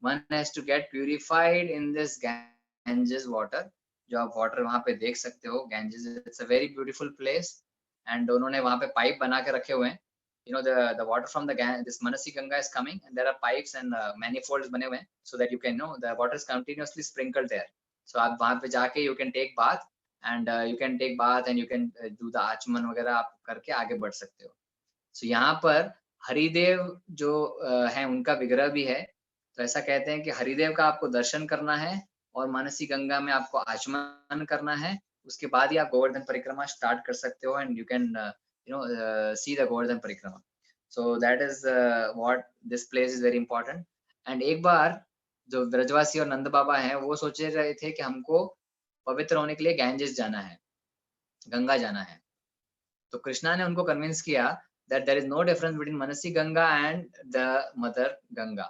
one has to get purified in this Ganges water। जो आप वाटर वहां पे देख सकते हो, Ganges, it's a very beautiful place, and उन्होंने वहां पे पाइप बना के रखे हुए हैं, you know, the water from the this Manasi Ganga is coming, and there are pipes and manifolds बने हुए हैं, so that you can know the water is continuously sprinkled there. So आप वहाँ पे जाके you can take bath, and you can take bath and you can do the आचमन वगैरह आप करके आगे बढ़ सकते हो. So यहाँ पर हरिदेव जो है उनका विग्रह भी है. तो ऐसा कहते हैं कि हरिदेव का आपको दर्शन करना है और मानसी गंगा में आपको आचमन करना है. उसके बाद ही आप गोवर्धन परिक्रमा स्टार्ट कर सकते हो, and you can see the Govardhan Parikrama. So that is what this place is very important. And एक बार जो ब्रजवासी और नंद बाबा हैं वो सोचे रहे थे कि हमको पवित्र होने के लिए गैंजेस जाना है, गंगा जाना है. तो कृष्णा ने उनको कन्विंस किया that there is no difference between Manasi Ganga and the mother Ganga.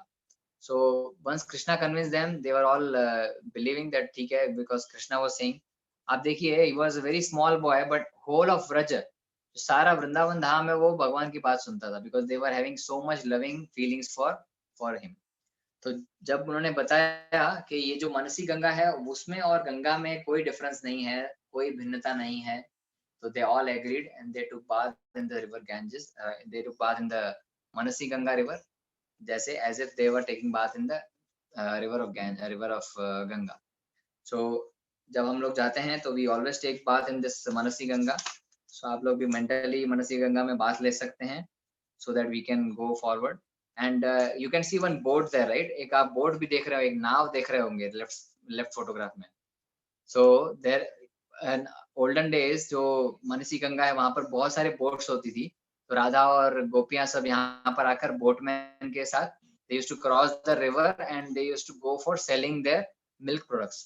So once Krishna convinced them, they were all believing that ठीक है, because Krishna was saying, आप देखिए, he was a very small boy, but whole of Vraj, सारा वृंदावन धाम है, वो भगवान की बात सुनता था, because they were having so much loving feelings for him. तो जब उन्होंने बताया कि ये जो मानसी गंगा है उसमें और गंगा में कोई डिफरेंस नहीं है, कोई भिन्नता नहीं है, so they all agreed and they took bath in the river Ganges. They took bath in the Manasi Ganga river, जैसे as if they were taking bath in the river of Ganga. So जब हम लोग जाते हैं तो we always take bath in this Manasi Ganga. So आप लोग भी mentally Manasi Ganga में बात ले सकते हैं, so that we can go forward. And you can see one boat there, right? एक आप boat भी देख रहे हो, एक नाव देख रहे होंगे left photograph में. So there in olden days जो मनसी गंगा है वहां पर बहुत सारे बोट्स होती थी. तो राधा और गोपियां सब यहाँ पर आकर बोटमैन के साथ they used to cross the river and they used to go for selling their milk products.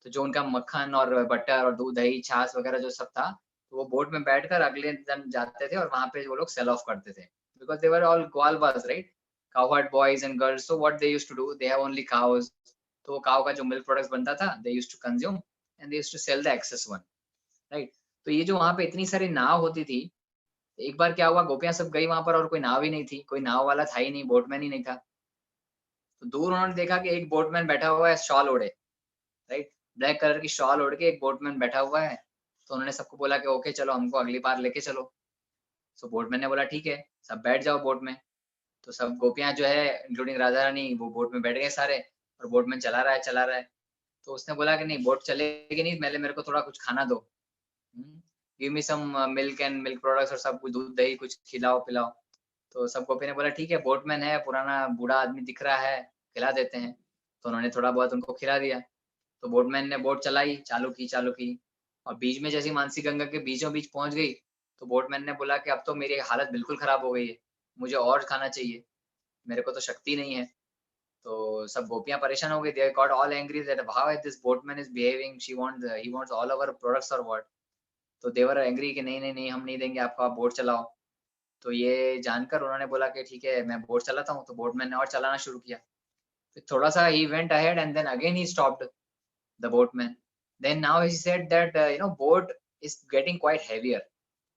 तो जो उनका मक्खन और बटर और दूध दही छाछ वगैरह जो सब था, तो वो बोट में बैठकर अगले दिन जाते थे और वहां पे वो लोग सेल ऑफ करते थे, because they were all gwalbas, right? Cowherd boys and girls. So what they used to do, they have only cows. तो काव का जो मिल्क प्रोडक्ट्स बनता था, they used to consume and they used to sell the excess one, right? तो ये जो वहां पे इतनी सारी नाव होती थी, एक बार क्या हुआ, गोपियां सब गई वहां पर और कोई नाव ही नहीं थी, कोई नाव वाला था ही नहीं, बोटमैन ही नहीं था. तो दूर उन्होंने देखा कि एक बोटमैन बैठा हुआ है शॉल ओढ़े, राइट? ब्लैक कलर की शॉल ओढ़ के एक बोटमैन बैठा हुआ है. तो उन्होंने सबको बोला कि ओके चलो हमको अगली बार लेके चलो. सो बोटमैन ने बोला ठीक है, सब बैठ जाओ बोट में. तो सब गोपियां जो है इंक्लूडिंग राधा रानी वो बोट में बैठ गए सारे, और बोटमैन चला रहा है. तो उसने बोला कि नहीं, बोट चलेगी नहीं, पहले मेरे को थोड़ा कुछ खाना दो, give me some milk and milk products, और सब कुछ दूध दही कुछ खिलाओ पिलाओ. तो सब गोपी ने बोला ठीक है, बोटमैन है, पुराना बूढ़ा आदमी दिख रहा है, खिला देते हैं. तो उन्होंने थोड़ा बहुत उनको खिला दिया. तो बोटमैन ने बोट चलाई, चालू की, और बीच में जैसी मानसी गंगा के बीचों बीच पहुंच गई, तो बोटमैन ने बोला कि अब तो मेरी हालत बिल्कुल खराब हो गई है, मुझे और खाना चाहिए, मेरे को तो शक्ति नहीं है. तो सब गोपियां परेशान हो गई. They got all angry that how this boatman is behaving. He wants all our products or what. तो they were angry कि नहीं हम नहीं देंगे आपको, आप बोट चलाओ. तो ये जानकर उन्होंने बोला कि ठीक है मैं बोट चलाता हूँ. तो बोटमैन ने और चलाना शुरू किया. फिर थोड़ा सा he went ahead and then again he stopped the boatman. Then now he said that boat is getting quite heavier.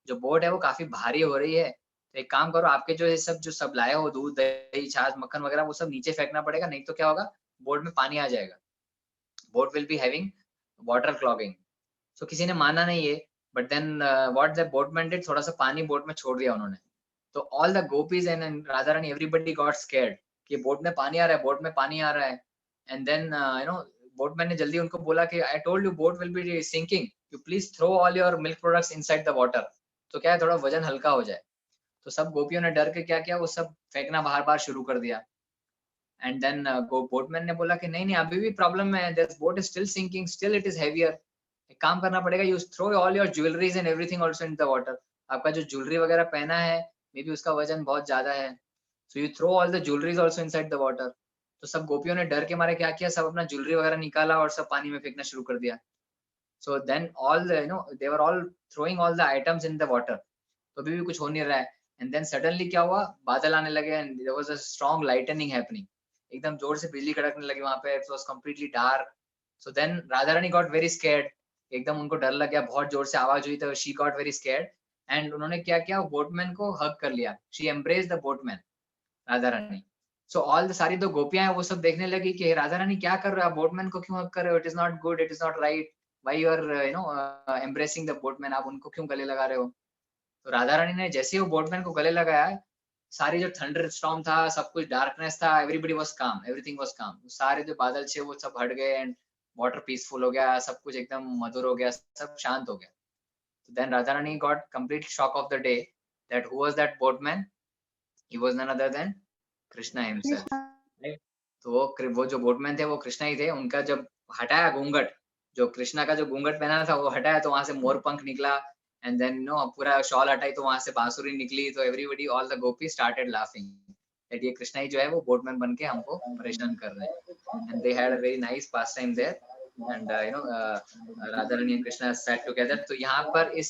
जो बोट है वो काफी भारी हो रही है. तो एक काम करो, आपके जो सब लाए हो दूध दही छाछ मक्खन वगैरह वो सब नीचे फेंकना पड़ेगा, नहीं तो क्या होगा, बोट में पानी आ जाएगा, boat will be having water clogging. So किसी ने माना नहीं है, but then what the boatman did, थोड़ा सा पानी बोट में छोड़ दिया उन्होंने. तो all the gopis and Radha Rani everybody got scared कि बोट में पानी आ रहा है, बोट में पानी आ रहा है. एंड देन बोटमैन ने जल्दी उनको बोला कि I told you boat will be sinking, you please throw all your milk products inside the water. तो क्या है, थोड़ा वजन हल्का हो जाए. तो सब गोपियों ने डर के क्या किया, वो सब फेंकना बाहर शुरू कर दिया. एंड देन बोटमैन ने बोला कि नहीं अभी भी प्रॉब्लम है, this boat is still sinking, still it is heavier. एक काम करना पड़ेगा, you throw all your jewelleries and everything also in the water. आपका जो ज्वेलरी वगैरह पहना है मे बी उसका वजन बहुत ज्यादा है, so you throw all the jewelleries also inside the water. तो सब गोपियों ने डर के मारे क्या किया, सब अपना ज्वेलरी वगैरह निकाला और सब पानी में फेंकना शुरू कर दिया. So then all they were all throwing all the items in the water. तो अभी भी कुछ हो नहीं रहा है. एंड देन सडनली क्या हुआ, बादल आने लगे and there was a strong lightning happening. एकदम जोर से बिजली कड़कने लगी वहां पे. It was completely dark. So then Radha Rani got very scared. एकदम उनको डर लग गया, बहुत जोर से आवाज हुई तो she got very scared. And उन्होंने क्या किया, बोटमैन को हग कर लिया. She embraced the boatman, Radha Rani. So all the सारी दो गोपियां हैं वो सब देखने लगी कि राधा रानी क्या कर रहे हो, बोटमैन को क्यों हग कर रहे हो, it is not good, it is not right, why you are embracing the boatman, आप उनको क्यों गले लगा रहे हो. तो राधा रानी ने जैसे ही वो बोटमैन को गले लगाया, सारी जो थंडर स्टॉर्म था, सब कुछ डार्कनेस था, एवरीबडी वाज काम, एवरीथिंग वाज काम, सारे जो बादल थे वो सब हट गए एंड वाटर पीसफुल हो गया, सब कुछ एकदम मधुर हो गया, सब शांत हो गया. Then Radha Rani got complete shock of the day that who was that boatman? He was none other than Krishna himself. Right? तो वो जो बोटमैन थे वो कृष्णा ही थे. उनका जब हटाया घूंघट, जो कृष्णा का जो घूंघट पहना था वो हटाया तो वहां से मोर पंख निकला, एंड देन नो पूरा शॉल हटाई तो वहां से बांसुरी निकली, तो everybody all the Gopi started laughing that ये कृष्णा ही जो है वो बोटमैन बन के हमको परेशान कर रहे हैं. And they had a very nice pastime there and Radha Rani and Krishna sat together. तो यहाँ पर इस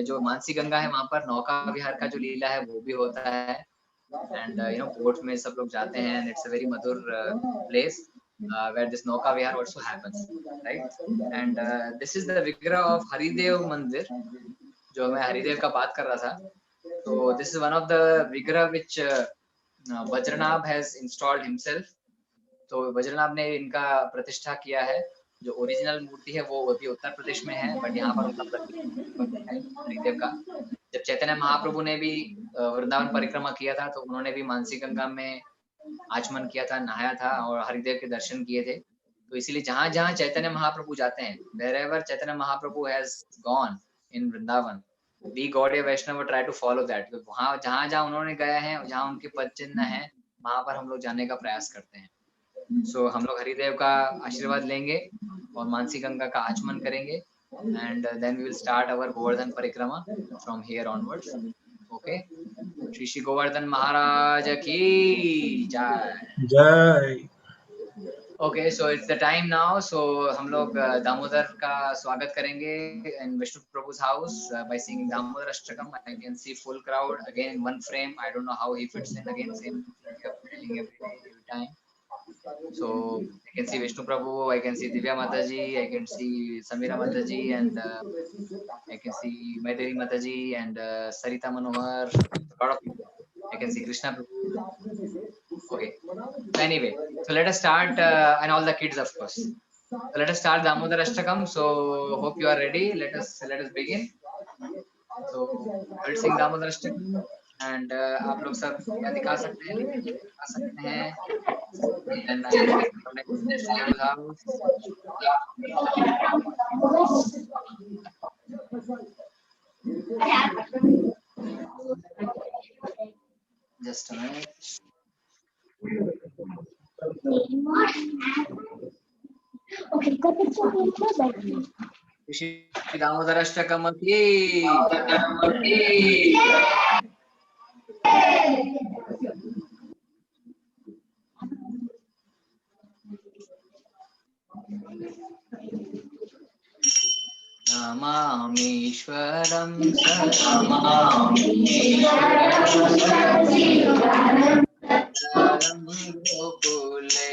जो मानसी गंगा है वहां पर नौका विहार का जो लीला है वो भी होता है, एंड बोट में सब लोग जाते हैं, and it's a very Madhur place where this Nauka Vihar also happens, right? And this is the Vigrah of Haridev Mandir, जो मैं हरिदेव का बात कर रहा था. तो this is one of the Vigrah which Vajranabh has installed himself. तो वज्रनाभ ने इनका प्रतिष्ठा किया है. जो ओरिजिनल मूर्ति है वो अभी उत्तर प्रदेश में है, बट यहाँ पर उनका प्रतिष्ठा है हरिदेव का. जब चैतन्य महाप्रभु ने भी वृंदावन परिक्रमा किया था तो उन्होंने भी मानसी गंगा में आचमन किया था, नहाया था और हरिदेव के दर्शन किए थे. तो इसीलिए जहाँ जहाँ चैतन्य महाप्रभु जाते हैं, wherever Chaitanya Mahaprabhu has gone in Vrindavan, we Gaudiya Vaishnava try to follow that. वहाँ जहाँ जहाँ उन्होंने गए हैं, जहाँ उनके पद चिन्ह हैं, वहाँ पर हम लोग जाने का प्रयास करते हैं. So हम लोग हरिदेव का आशीर्वाद लेंगे और मानसी गंगा का आचमन करेंगे, and then we will start our Govardhan Parikrama from here onwards. Okay. Shri Shri Govardhan महाराज की जय. जय. Okay, so it's the time now. So हम लोग दामोदर का स्वागत करेंगे in Vishnu Prabhu's house by singing Damodar Ashtakam. I can see full crowd again in one frame. I don't know how he fits in again. Same thing every day, every time. So I can see Vishnu Prabhu, I can see Divya Mataji, I can see Samira Mataji, and I can see Maitri Mataji and Sarita Manohar. A lot of people. I can see Krishna Prabhu. Okay. So anyway, so let us start, and all the kids, of course. So let us start Damodar Ashtakam. So hope you are ready. Let us begin. So we'll sing Damodar Ashtakam. And आप लोग सब क्या दिखा सकते हैं, दिखा सकते हैं. And I will connect with the Shiva's house. Just a minute. Okay, Shri Damodar Ashtakam ki. Namameeshwaram Saranam Gokule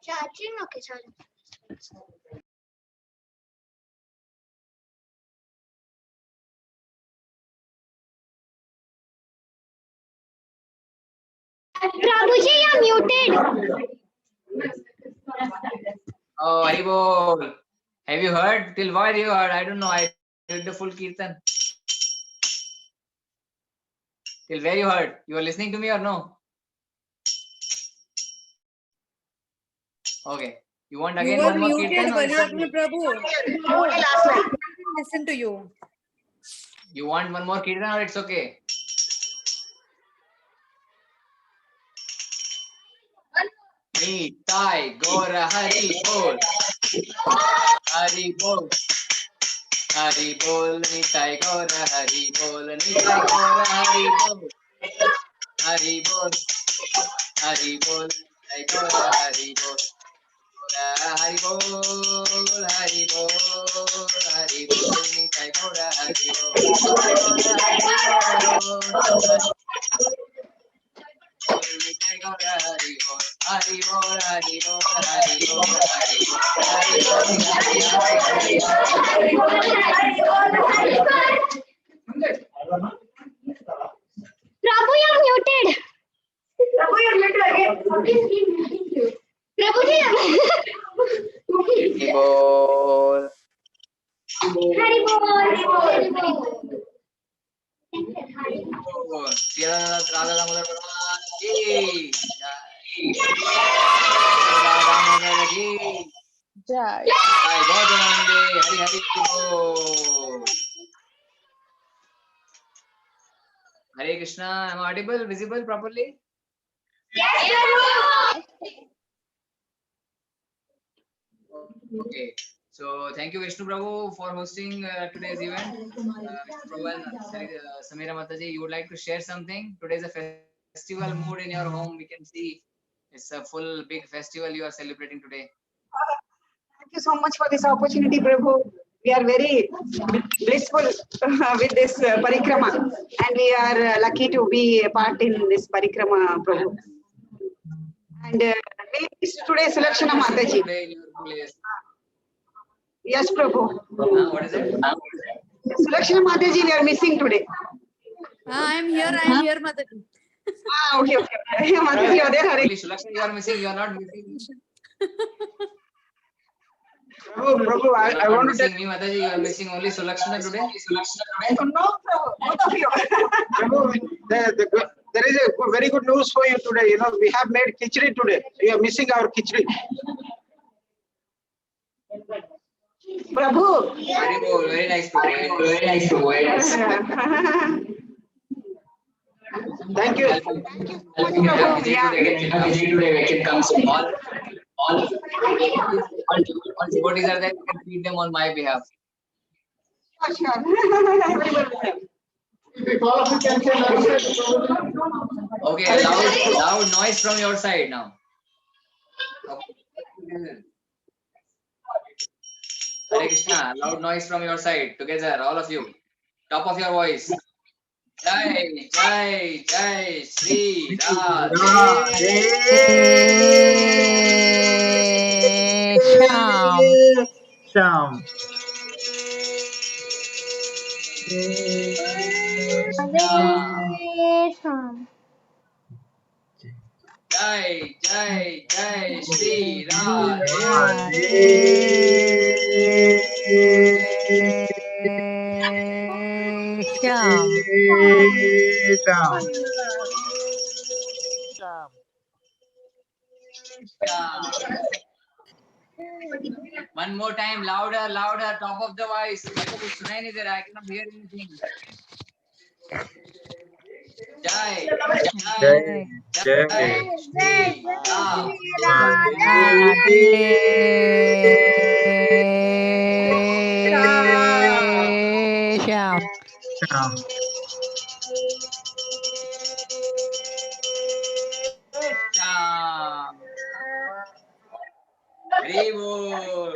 Charging, okay, charging. Prabhuji, you're muted. Oh, Haribol. Have you heard? Till what you heard? I don't know. I did the full kirtan. Till where you heard? You are listening to me or no? Okay. You want You again were one more muted, kirtan? Baliagna Prabhu. Listen to you. You want one more kirtan or it's okay? Nitai Gora Hari Bol. Hari Bol. Hari Bol. Nitai Gora Hari Bol. Nitai Gora Hari Bol. Hari Bol. Hari Bol. Nitai Gora Hari Bol. Hari Bol. Hari Bol. Hari Bol. Nitai Gora Hari Bol. Nitai Gora Hari Bol. Hari Bol. Hari Bol. Hari Bol. Prabhu, you're muted. Prabhu, you're muted again. Prabhuji, Hari Bol. Hari Bol. Radha Damodar Bhagwan ki Radha Damodar ki Jai. Jai Gaudamanande Hari Hari Bol. Hare Krishna. Am I audible, visible properly? Okay. So thank you Vishnu Prabhu for hosting today's event. Vishnu Prabhu and Samira Mataji, you would like to share something? Today is a festival mood in your home. We can see it's a full big festival you are celebrating today. Thank you so much for this opportunity, Prabhu. We are very blissful with this parikrama, and we are lucky to be a part in this parikrama, Prabhu. And today Sulakshana Mataji. Today your place. Yes, Prabhu. What is it? Sulakshana Mataji, we are missing today. I am here, Mataji. Okay. Mataji, you are there, Hare. Only Sulakshana you are missing. You are not missing. Prabhu, I want to tell me, Mataji. You are missing only Sulakshana today. No, Prabhu, both of you. Prabhu, there is a very good news for you today. You know, we have made khichdi today. You are missing our khichdi. Prabhu. Very good, very nice, Prabhu. Very nice, Prabhu. Very nice. Thank you. Today we can come so all devotees are there. You can feed them on my behalf. Sure. Okay, loud noise from your side now. Okay. Hare Krishna, loud noise from your side. Together, all of you. Top of your voice. Jai, Jai, Jai, Shri Radhe. Sham. Jai, Jai, Jai, Shri Radhe. Sham. One more time, louder, louder, top of the voice. I cannot hear anything. Jai, Jai, Jai, Shri Sham. Sham. Very good.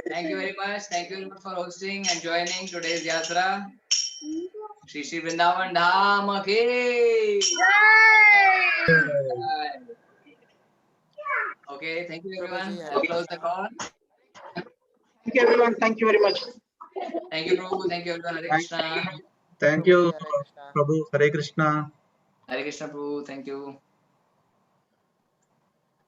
Thank you very much. Thank you very much for hosting and joining today's Yatra. Shri Shri Vrindavan Dham ki. Jai. Okay, thank you everyone. Prabhuji, I'll Hare close the Krishna. call. Thank you, everyone. Thank you very much. Thank you, Prabhu. Thank you, everyone. Hare Krishna. Thank you, Prabhuji, Hare Krishna. Prabhu. Hare Krishna. Hare Krishna, Prabhu. Thank you.